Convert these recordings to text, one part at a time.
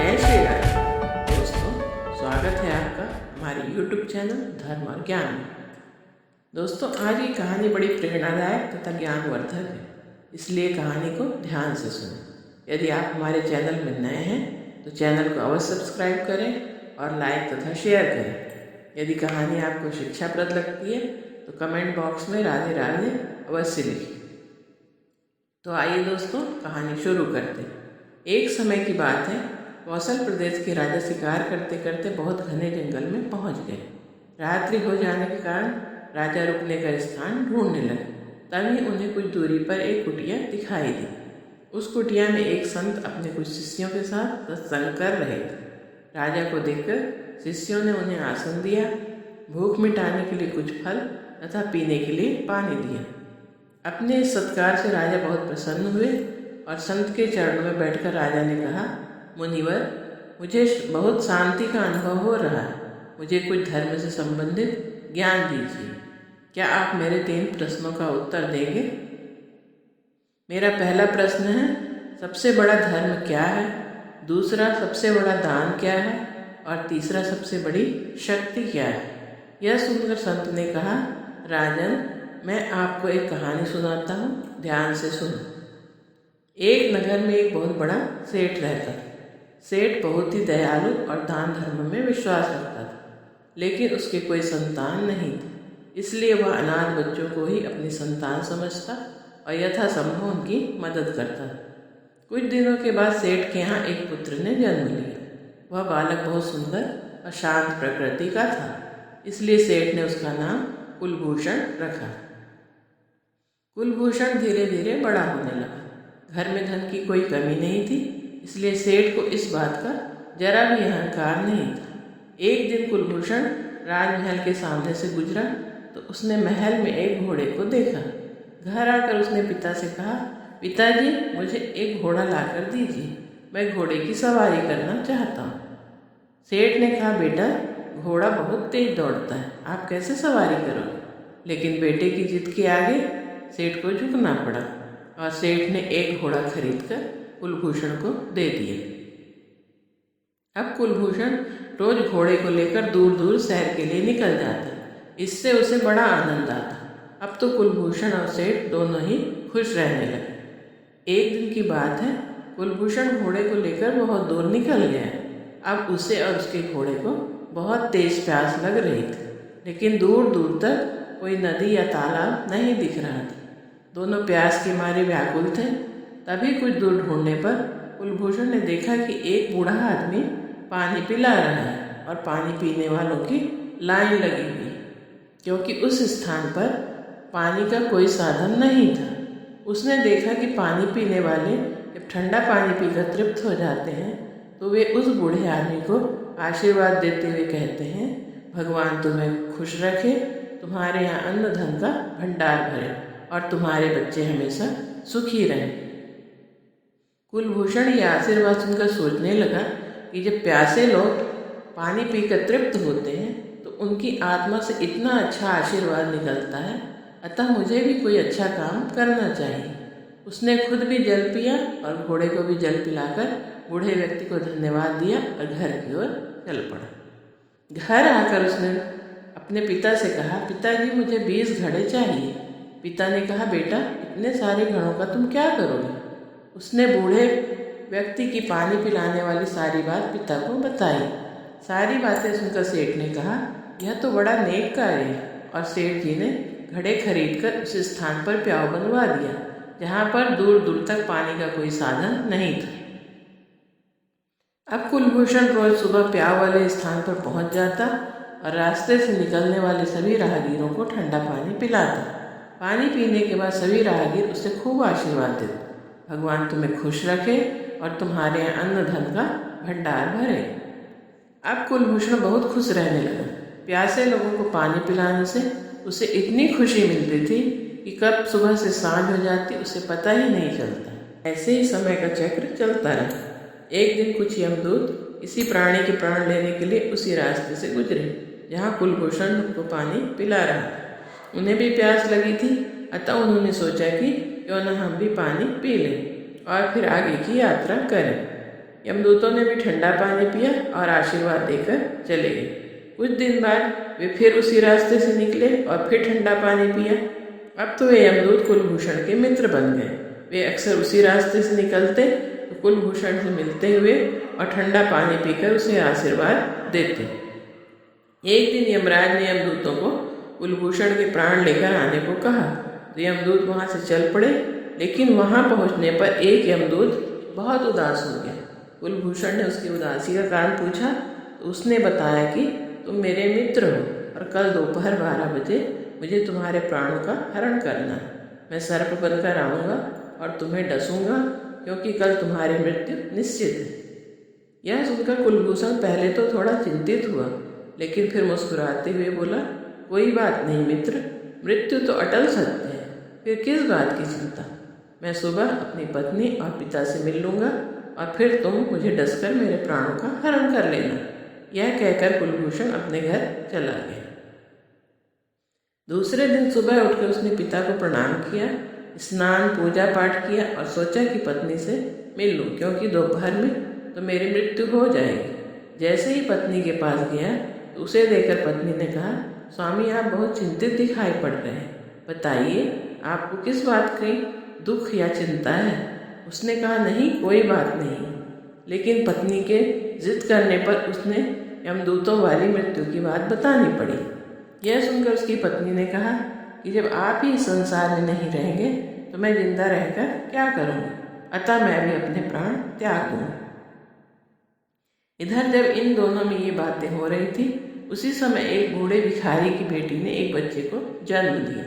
जय श्री राम। दोस्तों, स्वागत है आपका हमारे YouTube चैनल धर्म और ज्ञान में। दोस्तों, आज की कहानी बड़ी प्रेरणादायक तथा ज्ञानवर्धक है, इसलिए कहानी को ध्यान से सुनें। यदि आप हमारे चैनल में नए हैं तो चैनल को अवश्य सब्सक्राइब करें और लाइक तथा शेयर करें। यदि कहानी आपको शिक्षाप्रद लगती है तो कमेंट बॉक्स में राधे राधे अवश्य लिखिए। तो आइए दोस्तों, कहानी शुरू करते हैं। एक समय की बात है, कौशल प्रदेश के राजा शिकार करते करते बहुत घने जंगल में पहुंच गए। रात्रि हो जाने के कारण राजा रुकने का स्थान ढूंढने लगे। तभी उन्हें कुछ दूरी पर एक कुटिया दिखाई दी। उस कुटिया में एक संत अपने कुछ शिष्यों के साथ सत्संग कर रहे थे। राजा को देखकर शिष्यों ने उन्हें आसन दिया, भूख मिटाने के लिए कुछ फल तथा पीने के लिए पानी दिया। अपने इस सत्कार से राजा बहुत प्रसन्न हुए और संत के चरणों में बैठकर राजा ने कहा, मुनिवर, मुझे बहुत शांति का अनुभव हो रहा है। मुझे कुछ धर्म से संबंधित ज्ञान दीजिए। क्या आप मेरे 3 प्रश्नों का उत्तर देंगे? मेरा पहला प्रश्न है, सबसे बड़ा धर्म क्या है? दूसरा, सबसे बड़ा दान क्या है? और तीसरा, सबसे बड़ी शक्ति क्या है? यह सुनकर संत ने कहा, राजन, मैं आपको एक कहानी सुनाता हूँ, ध्यान से सुनो। एक नगर में एक बहुत बड़ा सेठ रहता था। सेठ बहुत ही दयालु और दान धर्म में विश्वास रखता था, लेकिन उसके कोई संतान नहीं थी। इसलिए वह अनाथ बच्चों को ही अपनी संतान समझता और यथासंभव उनकी मदद करता था। कुछ दिनों के बाद सेठ के यहाँ एक पुत्र ने जन्म लिया। वह बालक बहुत सुंदर और शांत प्रकृति का था, इसलिए सेठ ने उसका नाम कुलभूषण रखा। कुलभूषण धीरे धीरे बड़ा होने लगा। घर में धन की कोई कमी नहीं थी, इसलिए सेठ को इस बात का जरा भी अहंकार नहीं था। एक दिन कुलभूषण राजमहल के सामने से गुजरा तो उसने महल में एक घोड़े को देखा। घर आकर उसने पिता से कहा, पिताजी, मुझे एक घोड़ा लाकर दीजिए, मैं घोड़े की सवारी करना चाहता हूँ। सेठ ने कहा, बेटा, घोड़ा बहुत तेज दौड़ता है, आप कैसे सवारी करोगे? लेकिन बेटे की जिद के आगे सेठ को झुकना पड़ा और सेठ ने एक घोड़ा खरीदकर कुलभूषण को दे दिया। अब कुलभूषण रोज घोड़े को लेकर दूर दूर सैर के लिए निकल जाता। इससे उसे बड़ा आनंद आता। अब तो कुलभूषण और सेठ दोनों ही खुश रहने लगे। एक दिन की बात है, कुलभूषण घोड़े को लेकर बहुत दूर निकल गया। अब उसे और उसके घोड़े को बहुत तेज प्यास लग रही थी, लेकिन दूर दूर तक कोई नदी या तालाब नहीं दिख रहा था। दोनों प्यास के मारे व्याकुल थे। तभी कुछ दूर ढूंढने पर कुलभूषण ने देखा कि एक बूढ़ा आदमी पानी पिला रहा है और पानी पीने वालों की लाइन लगी हुई, क्योंकि उस स्थान पर पानी का कोई साधन नहीं था। उसने देखा कि पानी पीने वाले जब ठंडा पानी पीकर तृप्त हो जाते हैं तो वे उस बूढ़े आदमी को आशीर्वाद देते हुए कहते हैं, भगवान तुम्हें खुश रखे, तुम्हारे यहाँ अन्न धन का भंडार भरे और तुम्हारे बच्चे हमेशा सुखी रहें। कुलभूषण ये आशीर्वाद सुनकर सोचने लगा कि जब प्यासे लोग पानी पीकर तृप्त होते हैं तो उनकी आत्मा से इतना अच्छा आशीर्वाद निकलता है, अतः मुझे भी कोई अच्छा काम करना चाहिए। उसने खुद भी जल पिया और घोड़े को भी जल पिलाकर बूढ़े व्यक्ति को धन्यवाद दिया और घर की ओर चल पड़ा। घर आकर उसने अपने पिता से कहा, पिताजी, मुझे 20 घड़े चाहिए। पिता ने कहा, बेटा, इतने सारे घड़ों का तुम क्या करोगे? उसने बूढ़े व्यक्ति की पानी पिलाने वाली सारी बात पिता को बताई। सारी बातें सुनकर सेठ ने कहा, यह तो बड़ा नेक कार्य है। और सेठ जी ने घड़े खरीदकर उस स्थान पर प्याऊ बनवा दिया जहाँ पर दूर दूर तक पानी का कोई साधन नहीं था। अब कुलभूषण रोज सुबह प्याऊ वाले स्थान पर पहुँच जाता और रास्ते से निकलने वाले सभी राहगीरों को ठंडा पानी पिलाता। पानी पीने के बाद सभी राहगीर उसे खूब आशीर्वाद देते, भगवान तुम्हें खुश रखे और तुम्हारे यहाँ अन्न धन का भंडार भरे। अब कुलभूषण बहुत खुश रहने लगा। प्यासे लोगों को पानी पिलाने से उसे इतनी खुशी मिलती थी कि कब सुबह से सांझ हो जाती उसे पता ही नहीं चलता। ऐसे ही समय का चक्र चलता रहा। एक दिन कुछ यमदूत इसी प्राणी के प्राण लेने के लिए उसी रास्ते से गुजरे जहाँ कुलभूषण को पानी पिला रहा था। उन्हें भी प्यास लगी थी, अतः उन्होंने सोचा कि क्यों न हम भी पानी पी लें और फिर आगे की यात्रा करें। यमदूतों ने भी ठंडा पानी पिया और आशीर्वाद देकर चले गए। कुछ दिन बाद वे फिर उसी रास्ते से निकले और फिर ठंडा पानी पिया। अब तो वे यमदूत कुलभूषण के मित्र बन गए। वे अक्सर उसी रास्ते से निकलते तो कुलभूषण से मिलते हुए और ठंडा पानी पीकर उसे आशीर्वाद देते। एक दिन यमराज ने यमदूतों को कुलभूषण के प्राण लेकर आने को कहा तो यमदूत वहाँ से चल पड़े, लेकिन वहाँ पहुँचने पर एक यमदूत बहुत उदास हो गया। कुलभूषण ने उसकी उदासी का कारण पूछा तो उसने बताया कि तुम मेरे मित्र हो और कल दोपहर 12 बजे मुझे तुम्हारे प्राणों का हरण करना है। मैं सर्प बनकर आऊँगा और तुम्हें डसूंगा, क्योंकि कल तुम्हारी मृत्यु निश्चित है। यह सुनकर कुलभूषण पहले तो थोड़ा चिंतित हुआ, लेकिन फिर मुस्कुराते हुए बोला, कोई बात नहीं मित्र, मृत्यु तो अटल सत्य है, फिर किस बात की चिंता। मैं सुबह अपनी पत्नी और पिता से मिल लूँगा और फिर तुम मुझे डसकर मेरे प्राणों का हरण कर लेना। यह कहकर कुलभूषण अपने घर चला गया। दूसरे दिन सुबह उठकर उसने पिता को प्रणाम किया, स्नान पूजा पाठ किया और सोचा कि पत्नी से मिल लूँ, क्योंकि दोपहर में तो मेरी मृत्यु हो जाएगी। जैसे ही पत्नी के पास गया तो उसे देखकर पत्नी ने कहा, स्वामी आप बहुत चिंतित दिखाई पड़ रहे हैं, बताइए आपको किस बात की दुख या चिंता है। उसने कहा, नहीं कोई बात नहीं। लेकिन पत्नी के जिद करने पर उसने यमदूतों वाली मृत्यु की बात बतानी पड़ी। यह सुनकर उसकी पत्नी ने कहा कि जब आप ही इस संसार में नहीं रहेंगे तो मैं जिंदा रहकर क्या करूँगी, अतः मैं भी अपने प्राण त्याग दूँगी। इधर जब इन दोनों में ये बातें हो रही थी, उसी समय एक बूढ़े भिखारी की बेटी ने एक बच्चे को जन्म दिया।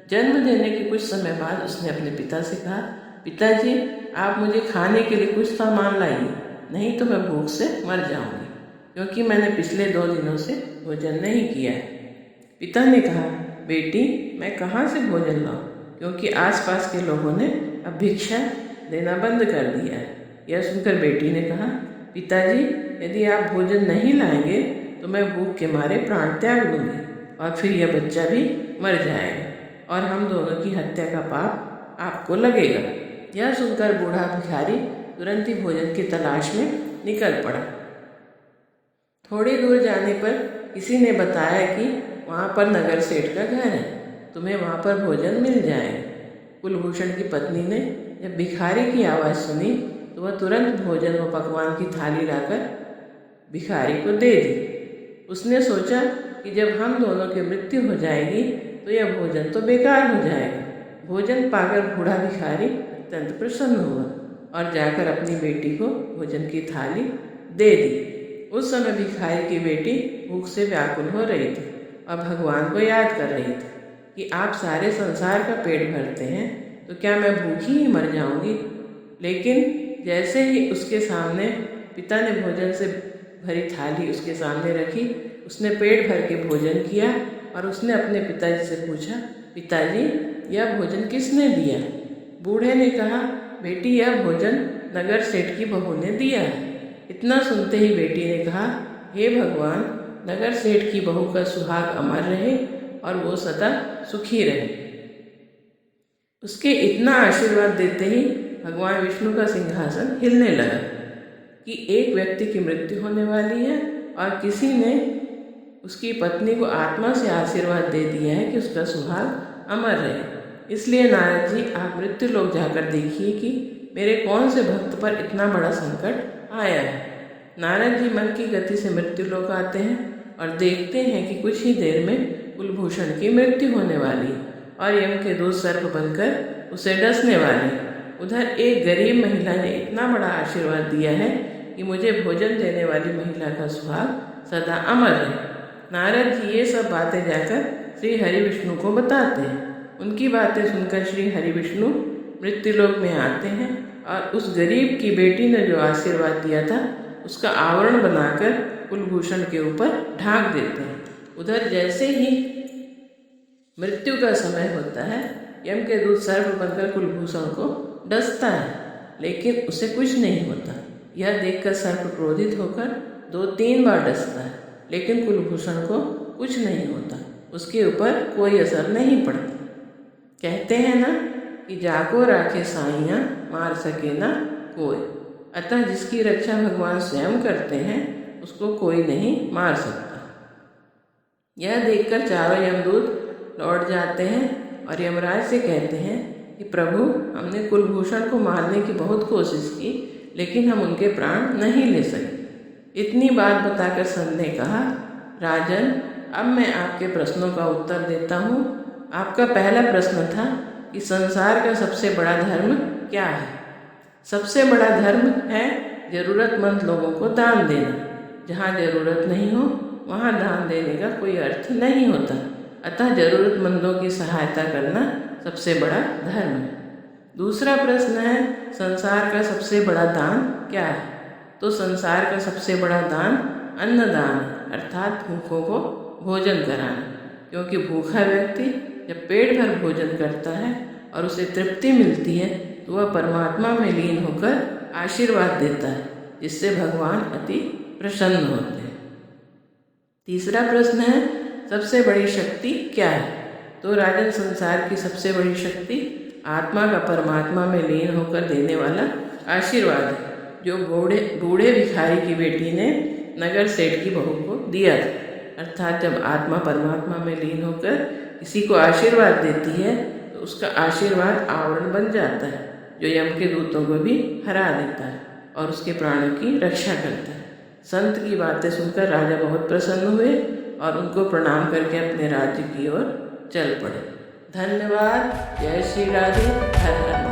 जन्म देने के कुछ समय बाद उसने अपने पिता से कहा, पिताजी आप मुझे खाने के लिए कुछ सामान लाइए, नहीं तो मैं भूख से मर जाऊंगी, क्योंकि मैंने पिछले 2 दिनों से भोजन नहीं किया है। पिता ने कहा, बेटी मैं कहाँ से भोजन लाऊं, क्योंकि आसपास के लोगों ने अब भिक्षा देना बंद कर दिया है। यह सुनकर बेटी ने कहा, पिताजी यदि आप भोजन नहीं लाएंगे तो मैं भूख के मारे प्राण त्याग दूंगी और फिर यह बच्चा भी मर जाएगा और हम दोनों की हत्या का पाप आपको लगेगा। यह सुनकर बूढ़ा भिखारी तुरंत ही भोजन की तलाश में निकल पड़ा। थोड़ी दूर जाने पर किसी ने बताया कि वहाँ पर नगर सेठ का घर है, तुम्हें वहाँ पर भोजन मिल जाएगा। कुलभूषण की पत्नी ने जब भिखारी की आवाज़ सुनी तो वह तुरंत भोजन व पकवान की थाली लाकर भिखारी को दे दी। उसने सोचा कि जब हम दोनों की मृत्यु हो जाएगी तो यह भोजन तो बेकार हो जाएगा। भोजन पाकर बूढ़ा भिखारी अत्यंत प्रसन्न हुआ और जाकर अपनी बेटी को भोजन की थाली दे दी। उस समय भिखारी की बेटी भूख से व्याकुल हो रही थी और भगवान को याद कर रही थी कि आप सारे संसार का पेट भरते हैं, तो क्या मैं भूखी ही मर जाऊंगी। लेकिन जैसे ही उसके सामने पिता ने भोजन से भरी थाली उसके सामने रखी, उसने पेट भर के भोजन किया और उसने अपने पिताजी से पूछा, पिताजी यह भोजन किसने दिया। बूढ़े ने कहा, बेटी यह भोजन नगर सेठ की बहू ने दिया है। इतना सुनते ही बेटी ने कहा, हे भगवान, नगर सेठ की बहू का सुहाग अमर रहे और वो सदा सुखी रहे। उसके इतना आशीर्वाद देते ही भगवान विष्णु का सिंहासन हिलने लगा कि एक व्यक्ति की मृत्यु होने वाली है और किसी ने उसकी पत्नी को आत्मा से आशीर्वाद दे दिया है कि उसका सुहाग अमर रहे। इसलिए नारद जी आप मृत्यु लोक जाकर देखिए कि मेरे कौन से भक्त पर इतना बड़ा संकट आया है। नारद जी मन की गति से मृत्यु लोक आते हैं और देखते हैं कि कुछ ही देर में कुलभूषण की मृत्यु होने वाली और यम के दूत सर्प बनकर उसे डसने वाले। उधर एक गरीब महिला ने इतना बड़ा आशीर्वाद दिया है कि मुझे भोजन देने वाली महिला का सुहाग सदा अमर रहे। नारद जी ये सब बातें जाकर श्री हरि विष्णु को बताते हैं। उनकी बातें सुनकर श्री हरि विष्णु मृत्युलोक में आते हैं और उस गरीब की बेटी ने जो आशीर्वाद दिया था उसका आवरण बनाकर कुलभूषण के ऊपर ढांक देते हैं। उधर जैसे ही मृत्यु का समय होता है, यम के दूत सर्प बनकर कुलभूषण को डसता है, लेकिन उसे कुछ नहीं होता। यह देखकर सर्प क्रोधित होकर 2-3 बार डसता है, लेकिन कुलभूषण को कुछ नहीं होता, उसके ऊपर कोई असर नहीं पड़ता। कहते हैं ना कि जाको राखे साइयाँ मार सके ना कोई। अतः जिसकी रक्षा भगवान स्वयं करते हैं उसको कोई नहीं मार सकता। यह देखकर चारों यमदूत लौट जाते हैं और यमराज से कहते हैं कि प्रभु, हमने कुलभूषण को मारने की बहुत कोशिश की, लेकिन हम उनके प्राण नहीं ले सके। इतनी बात बताकर संत ने कहा, राजन, अब मैं आपके प्रश्नों का उत्तर देता हूँ। आपका पहला प्रश्न था कि संसार का सबसे बड़ा धर्म क्या है। सबसे बड़ा धर्म है ज़रूरतमंद लोगों को दान देना। जहाँ ज़रूरत नहीं हो वहाँ दान देने का कोई अर्थ नहीं होता। अतः ज़रूरतमंदों की सहायता करना सबसे बड़ा धर्म है। दूसरा प्रश्न है, संसार का सबसे बड़ा दान क्या है। तो संसार का सबसे बड़ा दान अन्नदान है, अर्थात भूखों को भोजन कराना। क्योंकि भूखा व्यक्ति जब पेट भर भोजन करता है और उसे तृप्ति मिलती है तो वह परमात्मा में लीन होकर आशीर्वाद देता है, जिससे भगवान अति प्रसन्न होते हैं। तीसरा प्रश्न है, सबसे बड़ी शक्ति क्या है। तो राजन, संसार की सबसे बड़ी शक्ति आत्मा का परमात्मा में लीन होकर देने वाला आशीर्वाद है, जो बूढ़े भिखारी की बेटी ने नगर सेठ की बहू को दिया था। अर्थात जब आत्मा परमात्मा में लीन होकर किसी को आशीर्वाद देती है तो उसका आशीर्वाद आवरण बन जाता है, जो यम के दूतों को भी हरा देता है और उसके प्राणों की रक्षा करता है। संत की बातें सुनकर राजा बहुत प्रसन्न हुए और उनको प्रणाम करके अपने राज्य की ओर चल पड़े। धन्यवाद। जय श्री राधे। हर हर